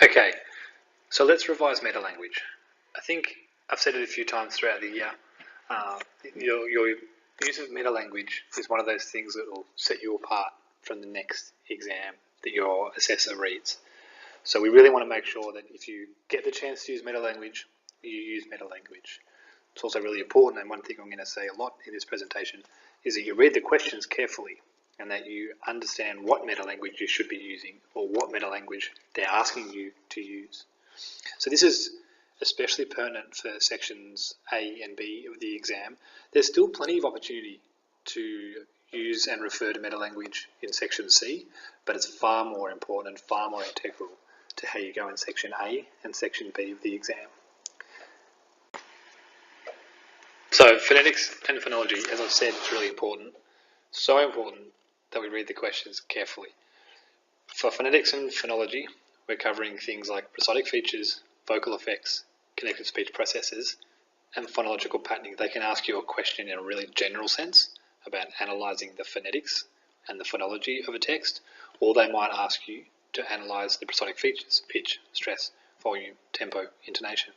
Okay, so let's revise meta-language. I think I've said it a few times throughout the year. Your use of meta-language is one of those things that will set you apart from the next exam that your assessor reads. So we really want to make sure that if you get the chance to use meta-language, you use meta-language. It's also really important, and one thing I'm going to say a lot in this presentation is that you read the questions carefully and that you understand what meta-language you should be using or what meta-language they're asking you to use. So this is especially pertinent for sections A and B of the exam. There's still plenty of opportunity to use and refer to meta-language in section C, but it's far more important and far more integral to how you go in section A and section B of the exam. So phonetics and phonology, as I've said, is really important. So important that we read the questions carefully. For phonetics and phonology, we're covering things like prosodic features, vocal effects, connected speech processes, and phonological patterning. They can ask you a question in a really general sense about analysing the phonetics and the phonology of a text, or they might ask you to analyse the prosodic features, pitch, stress, volume, tempo, intonation.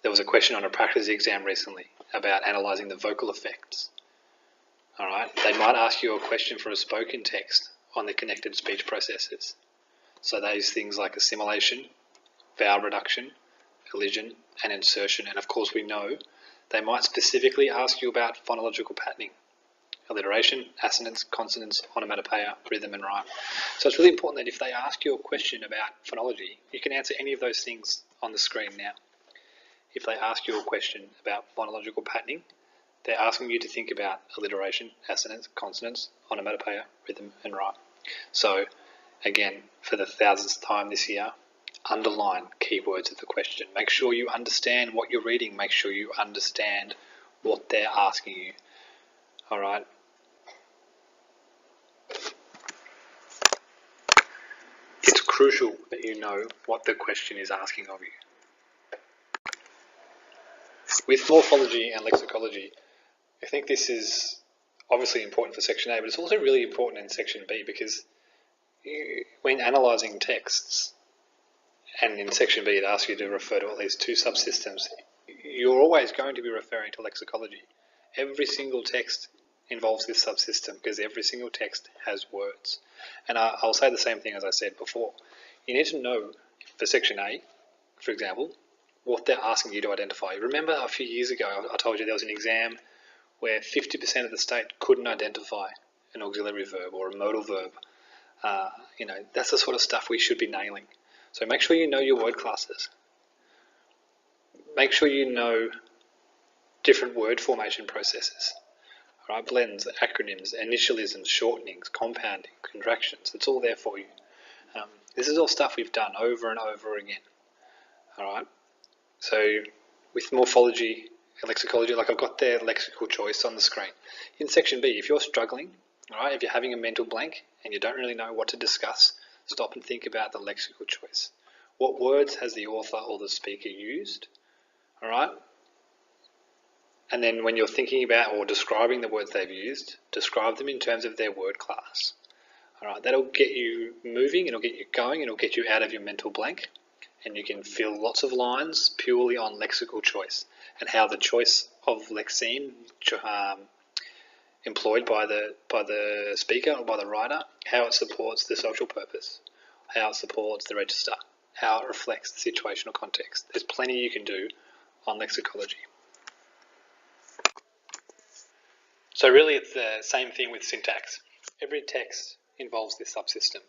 There was a question on a practice exam recently about analysing the vocal effects. All right, they might ask you a question for a spoken text on the connected speech processes. So those things like assimilation, vowel reduction, elision, and insertion. And of course we know they might specifically ask you about phonological patterning, alliteration, assonance, consonants, onomatopoeia, rhythm, and rhyme. So it's really important that if they ask you a question about phonology, you can answer any of those things on the screen now. If they ask you a question about phonological patterning, they're asking you to think about alliteration, assonance, consonants, onomatopoeia, rhythm, and rhyme. So, again, for the 1000th time this year, underline keywords of the question. Make sure you understand what you're reading. Make sure you understand what they're asking you. All right. It's crucial that you know what the question is asking of you. With morphology and lexicology, I think this is obviously important for section A, but it's also really important in section B because when analysing texts, and in section B it asks you to refer to at least 2 subsystems, you're always going to be referring to lexicology. Every single text involves this subsystem because every single text has words. And I'll say the same thing as I said before. You need to know, for section A, for example, what they're asking you to identify. Remember a few years ago I told you there was an exam where 50% of the state couldn't identify an auxiliary verb or a modal verb. That's the sort of stuff we should be nailing. So make sure you know your word classes. Make sure you know different word formation processes. All right, blends, acronyms, initialisms, shortenings, compounding, contractions. It's all there for you. This is all stuff we've done over and over again. All right. So with morphology and lexicology, like I've got their lexical choice on the screen. In section B, if you're struggling, all right, if you're having a mental blank and you don't really know what to discuss, stop and think about the lexical choice. What words has the author or the speaker used? All right. And then when you're thinking about or describing the words they've used, describe them in terms of their word class. All right, that'll get you moving, it'll get you going, it'll get you out of your mental blank, and you can fill lots of lines purely on lexical choice and how the choice of lexeme employed by the speaker or by the writer, how it supports the social purpose, how it supports the register, how it reflects the situational context. There's plenty you can do on lexicology. So really it's the same thing with syntax. Every text involves this subsystem.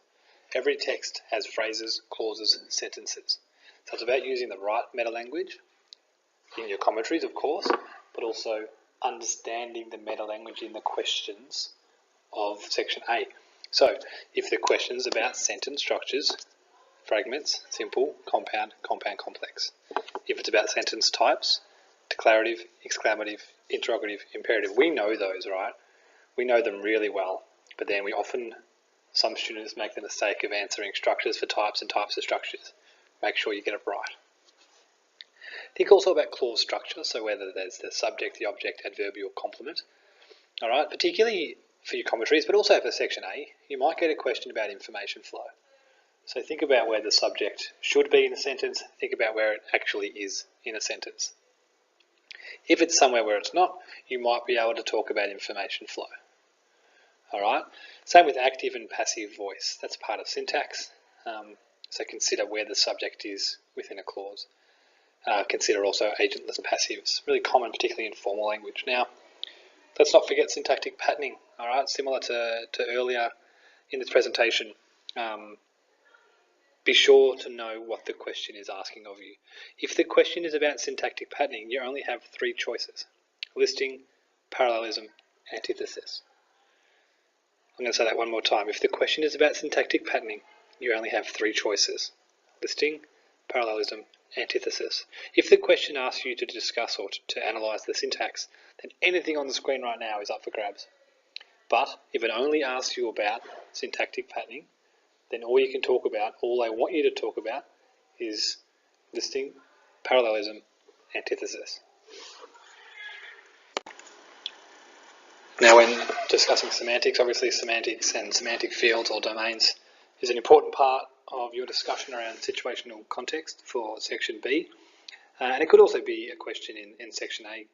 Every text has phrases, clauses, sentences. So it's about using the right meta-language in your commentaries, of course, but also understanding the meta-language in the questions of section A. So if the question's about sentence structures, fragments, simple, compound, compound, complex. If it's about sentence types, declarative, exclamative, interrogative, imperative, we know those, right? We know them really well, but then some students make the mistake of answering structures for types and types of structures. Make sure you get it right. Think also about clause structure, so whether there's the subject, the object, adverbial, complement. All right, particularly for your commentaries, but also for section A, you might get a question about information flow. So think about where the subject should be in a sentence, think about where it actually is in a sentence. If it's somewhere where it's not, you might be able to talk about information flow. Alright, same with active and passive voice, that's part of syntax, so consider where the subject is within a clause. Consider also agentless passives, really common particularly in formal language. Now, let's not forget syntactic patterning, alright, similar to earlier in this presentation. Be sure to know what the question is asking of you. If the question is about syntactic patterning, you only have three choices: listing, parallelism, antithesis. I'm going to say that one more time. If the question is about syntactic patterning, you only have three choices: listing, parallelism, antithesis. If the question asks you to discuss or to analyse the syntax, then anything on the screen right now is up for grabs. But if it only asks you about syntactic patterning, then all you can talk about, all they want you to talk about, is listing, parallelism, antithesis. Now, when discussing semantics, obviously semantics and semantic fields or domains is an important part of your discussion around situational context for Section B. And it could also be a question in Section A,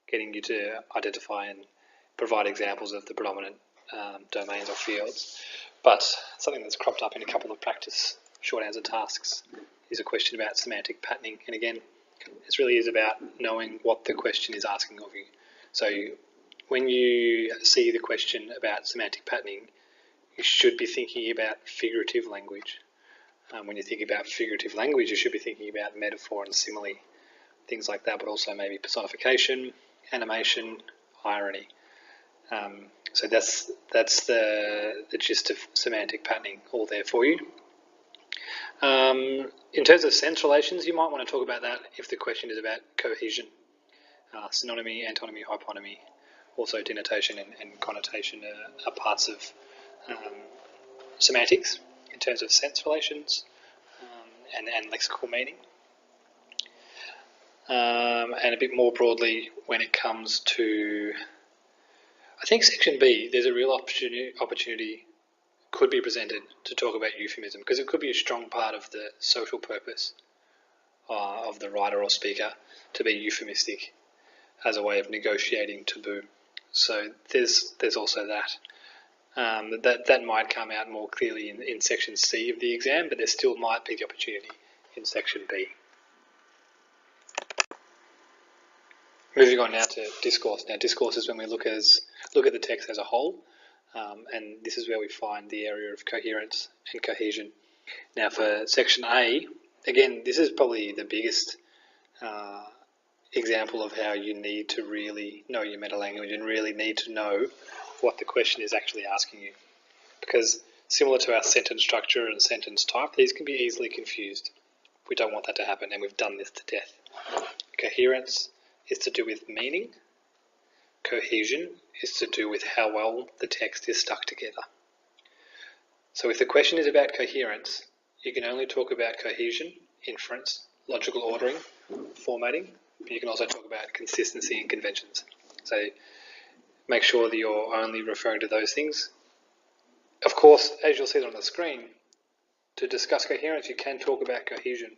getting you to identify and provide examples of the predominant domains or fields. But something that's cropped up in a couple of practice short answer tasks is a question about semantic patterning. And again, this really is about knowing what the question is asking of you. So when you see the question about semantic patterning, you should be thinking about figurative language. When you think about figurative language, you should be thinking about metaphor and simile, things like that, but also maybe personification, animation, irony. So that's the gist of semantic patterning, all there for you. In terms of sense relations, you might want to talk about that if the question is about cohesion. Synonymy, antonymy, hyponymy, also denotation and connotation are parts of semantics in terms of sense relations and lexical meaning. And a bit more broadly, when it comes to, I think Section B, there's a real opportunity could be presented to talk about euphemism, because it could be a strong part of the social purpose of the writer or speaker to be euphemistic as a way of negotiating taboo. So there's also that. That might come out more clearly in Section C of the exam, but there still might be the opportunity in Section B. Moving on now to discourse. Now, discourse is when we look at the text as a whole, and this is where we find the area of coherence and cohesion. Now, for Section A, again, this is probably the biggest example of how you need to really know your meta-language and really need to know what the question is actually asking you. Because similar to our sentence structure and sentence type, these can be easily confused. We don't want that to happen, and we've done this to death. Coherence is to do with meaning. Cohesion is to do with how well the text is stuck together. So if the question is about coherence, you can only talk about cohesion, inference, logical ordering, formatting. You can also talk about consistency and conventions. So make sure that you're only referring to those things. Of course, as you'll see on the screen, to discuss coherence, you can talk about cohesion.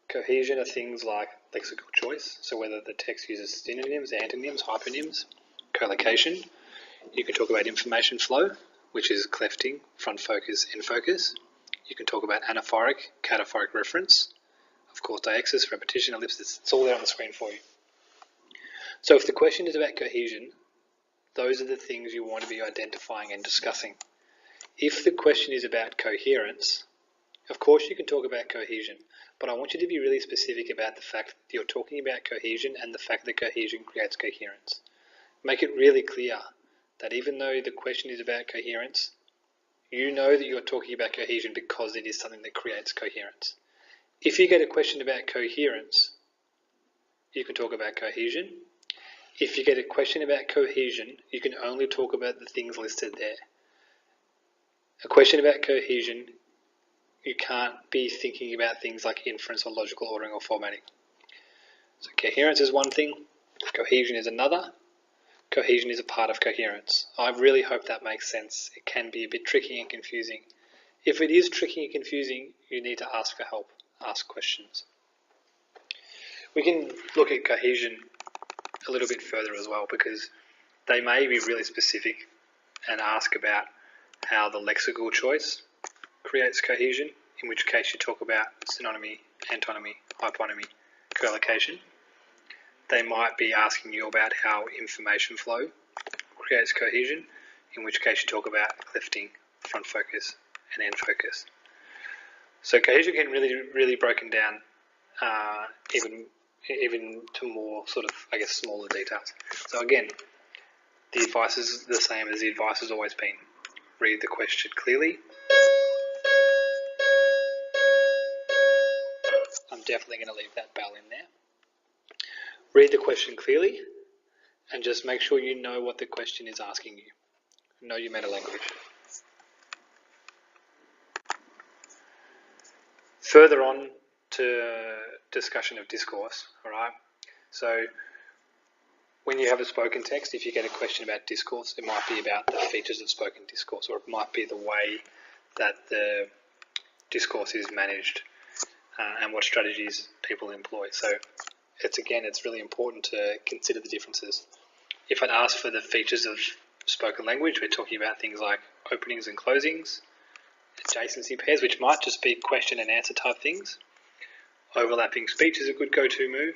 Cohesion are things like lexical choice, so whether the text uses synonyms, antonyms, hyponyms, collocation. You can talk about information flow, which is clefting, front focus, end focus. You can talk about anaphoric, cataphoric reference. Of course, deixis, repetition, ellipsis, it's all there on the screen for you. So if the question is about cohesion, those are the things you want to be identifying and discussing. If the question is about coherence, of course you can talk about cohesion, but I want you to be really specific about the fact that you're talking about cohesion and the fact that cohesion creates coherence. Make it really clear that even though the question is about coherence, you know that you're talking about cohesion because it is something that creates coherence. If you get a question about coherence, you can talk about cohesion. If you get a question about cohesion, you can only talk about the things listed there. A question about cohesion, you can't be thinking about things like inference or logical ordering or formatting. So coherence is one thing, cohesion is another. Cohesion is a part of coherence. I really hope that makes sense. It can be a bit tricky and confusing If it is tricky and confusing, you need to ask for help, ask questions. We can look at cohesion a little bit further as well, because they may be really specific and ask about how the lexical choice creates cohesion, in which case you talk about synonymy, antonymy, hyponymy, collocation. They might be asking you about how information flow creates cohesion, in which case you talk about lifting, front focus, and end focus. So cohesion can really broken down even to more sort of, I guess, smaller details. So again, the advice is the same as the advice has always been. Read the question clearly. I'm definitely going to leave that bell in there. Read the question clearly and just make sure you know what the question is asking you. Know your meta language. Further on to discussion of discourse, all right? So when you have a spoken text, if you get a question about discourse, it might be about the features of spoken discourse, or it might be the way that the discourse is managed and what strategies people employ. So it's really important to consider the differences. If it asks for the features of spoken language, we're talking about things like openings and closings, adjacency pairs, which might just be question and answer type things. Overlapping speech is a good go-to move.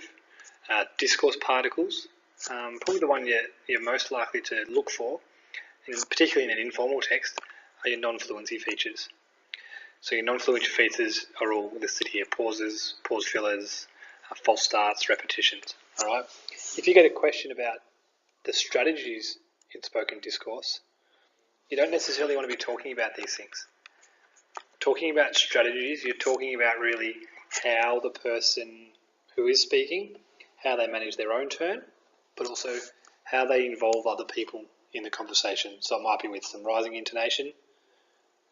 Discourse particles, probably the one you're most likely to look for, particularly in an informal text, are your non-fluency features. So your non-fluency features are all listed here: pauses, pause fillers, false starts, repetitions. All right. If you get a question about the strategies in spoken discourse, you don't necessarily want to be talking about these things. Talking about strategies, you're talking about really how the person who is speaking, how they manage their own turn, but also how they involve other people in the conversation. So it might be with some rising intonation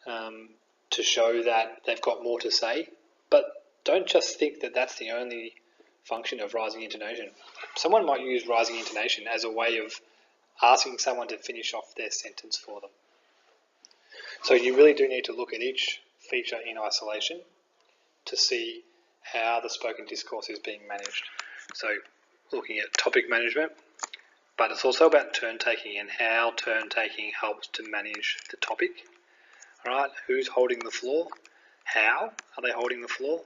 to show that they've got more to say, but don't just think that that's the only function of rising intonation. Someone might use rising intonation as a way of asking someone to finish off their sentence for them. So you really do need to look at each feature in isolation to see how the spoken discourse is being managed. So looking at topic management, but it's also about turn taking and how turn taking helps to manage the topic. All right, who's holding the floor? How are they holding the floor?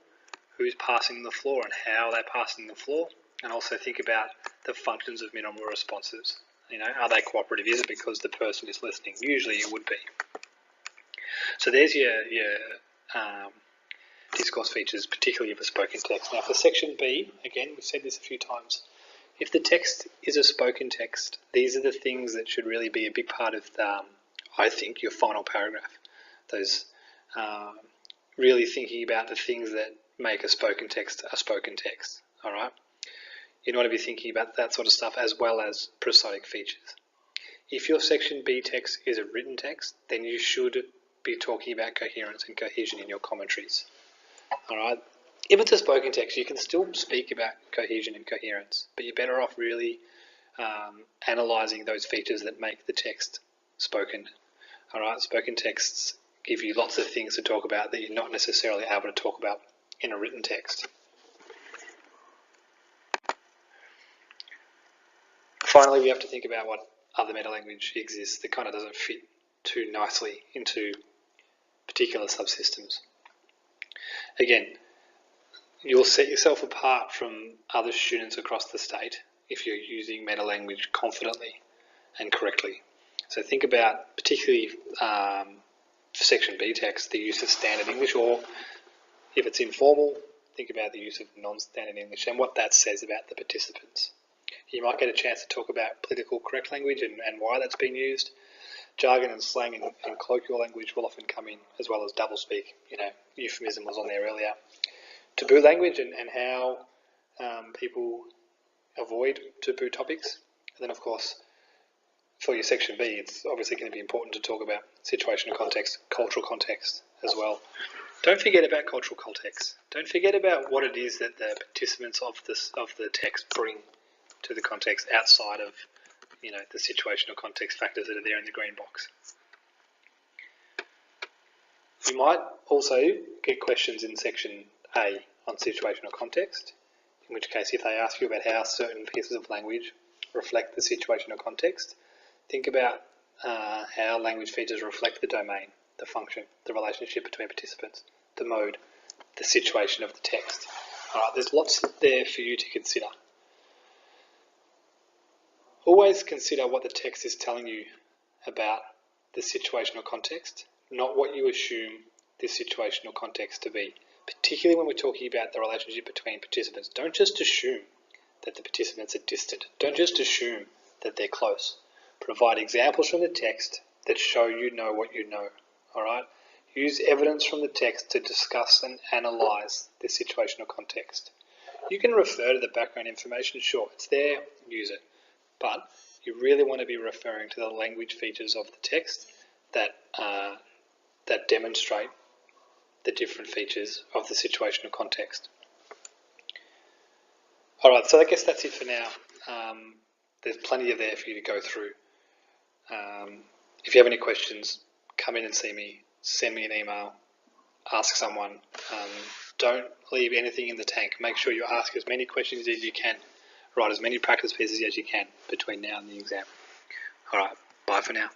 Who's passing the floor and how are they passing the floor? And also think about the functions of minimal responses. You know, are they cooperative? Is it because the person is listening? Usually it would be. So there's your discourse features, particularly of a spoken text. Now for section B, again, we've said this a few times, if the text is a spoken text, these are the things that should really be a big part of, I think, your final paragraph. Those really thinking about the things that make a spoken text, all right? You want to be thinking about that sort of stuff as well as prosodic features. If your section B text is a written text, then you should be talking about coherence and cohesion in your commentaries. All right. If it's a spoken text, you can still speak about cohesion and coherence, but you're better off really analysing those features that make the text spoken. All right. Spoken texts give you lots of things to talk about that you're not necessarily able to talk about in a written text. Finally, we have to think about what other meta-language exists that kind of doesn't fit too nicely into particular subsystems. Again, you'll set yourself apart from other students across the state if you're using meta-language confidently and correctly. So think about, particularly for section B text, the use of standard English, or if it's informal, think about the use of non-standard English and what that says about the participants. You might get a chance to talk about political correct language and why that's been used. Jargon and slang and colloquial language will often come in, as well as doublespeak. You know, euphemism was on there earlier. Taboo language and how people avoid taboo topics. And then, of course, for your section B, it's obviously going to be important to talk about situational context, cultural context as well. Don't forget about cultural context. Don't forget about what it is that the participants of the text bring to the context outside of, you know, the situational context factors that are there in the green box. You might also get questions in section A on situational context, in which case if they ask you about how certain pieces of language reflect the situational context, think about how language features reflect the domain, the function, the relationship between participants, the mode, the situation of the text. Alright, there's lots there for you to consider. Always consider what the text is telling you about the situational context, not what you assume this situational context to be. Particularly when we're talking about the relationship between participants. Don't just assume that the participants are distant. Don't just assume that they're close. Provide examples from the text that show you know what you know. Alright? Use evidence from the text to discuss and analyse the situational context. You can refer to the background information, sure, it's there, use it. But you really want to be referring to the language features of the text that demonstrate the different features of the situational context. Alright, so I guess that's it for now. There's plenty of there for you to go through. If you have any questions, come in and see me, send me an email, ask someone. Don't leave anything in the tank. Make sure you ask as many questions as you can. Write as many practice pieces as you can between now and the exam. Alright, bye for now.